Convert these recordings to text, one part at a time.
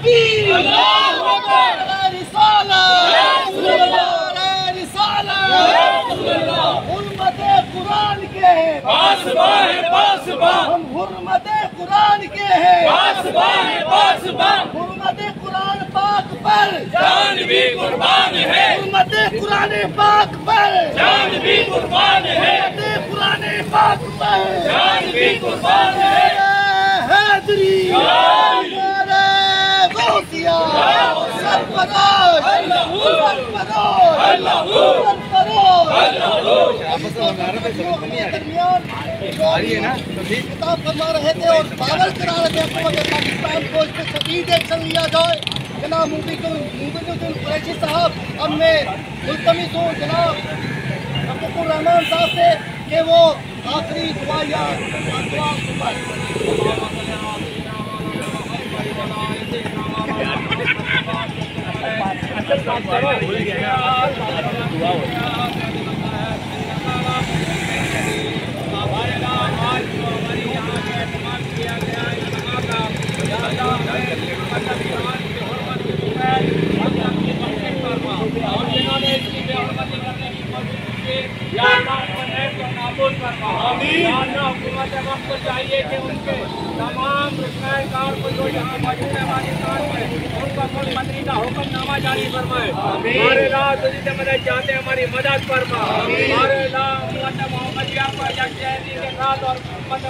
تکبیر، اللہ اکبر، رسالت، رسالت، حرمت قرآن کے ہیں پاسباں ہیں پاسباں، ہم حرمت قرآن کے ہیں پاسباں ہیں پاسباں، حرمت قرآن پاک پر جان بھی قربان ہے، حرمت قرآن پاک پر جان بھی قربان ہے، حرمت قرآن پاک پر جان بھی قربان ہے، حیدری غوثیہ سرفراز درمیان خطاب فرما رہے تھے اور باور کرا رہے تھے حکومت پاکستان کو اس پہ شدید ایکشن لیا جائے۔ جناب موبدین قریشی صاحب، اب میں ملتمس ہوں جناب شفیق الرحمان صاحب سے کہ وہ آخری دعائیاں حکومت وقت کو چاہیے کہ ان کے تمام رکنائے کار کو جو یہاں موجود ہے پاکستان میں ان کا ملک منتری کا حکم نامہ جاری فرمائے۔ ہمارے اللہ تجھی سے مدد چاہتے ہیں، ہماری مدد فرما۔ ہمارے اللہ امت محمدیہ کو یکجہتی کے ساتھ اور امت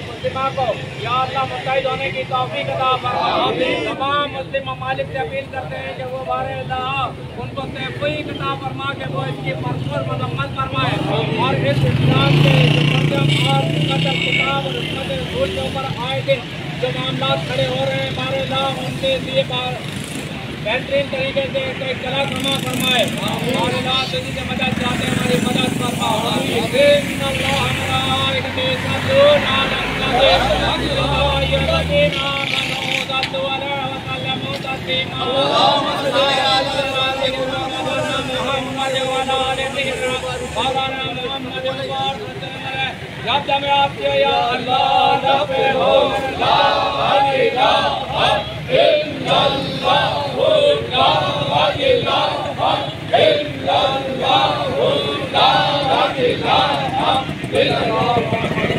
مسلمہ کو یا اللہ متحد ہونے کی توفیق عطا فرما۔ تمام مسلم ممالک سے اپیل کرتے ہیں کہ وہ بارے اللہ ان کو توفیق عطا فرما کہ وہ اس کی پرسپر مذمت فرمائے اور اس اسلام کے جو مذہب اور مقدس کتاب اور سنت رسول کے اوپر آئے دن جو معاملات کھڑے ہو رہے ہیں ہمارے اللہ ان کے لیے بہترین طریقے سے ایک کلا سما فرمائے۔ ہمارے اللہ تجھی سے مدد چاہتے ہیں، ہماری مدد فرما۔ ان اللہ ملائکتہ یصلون علی النبی یا ایھا الذین آمنوا صلوا علیہ وسلموا تسلیما۔ اللهم صل علی سیدنا محمد وعلی آل محمد وبارک وسلم۔ جب میں آپ سے یا اللہ رب ہو لا الہ الا اللہ لا الہ الا اللہ لا الہ الا اللہ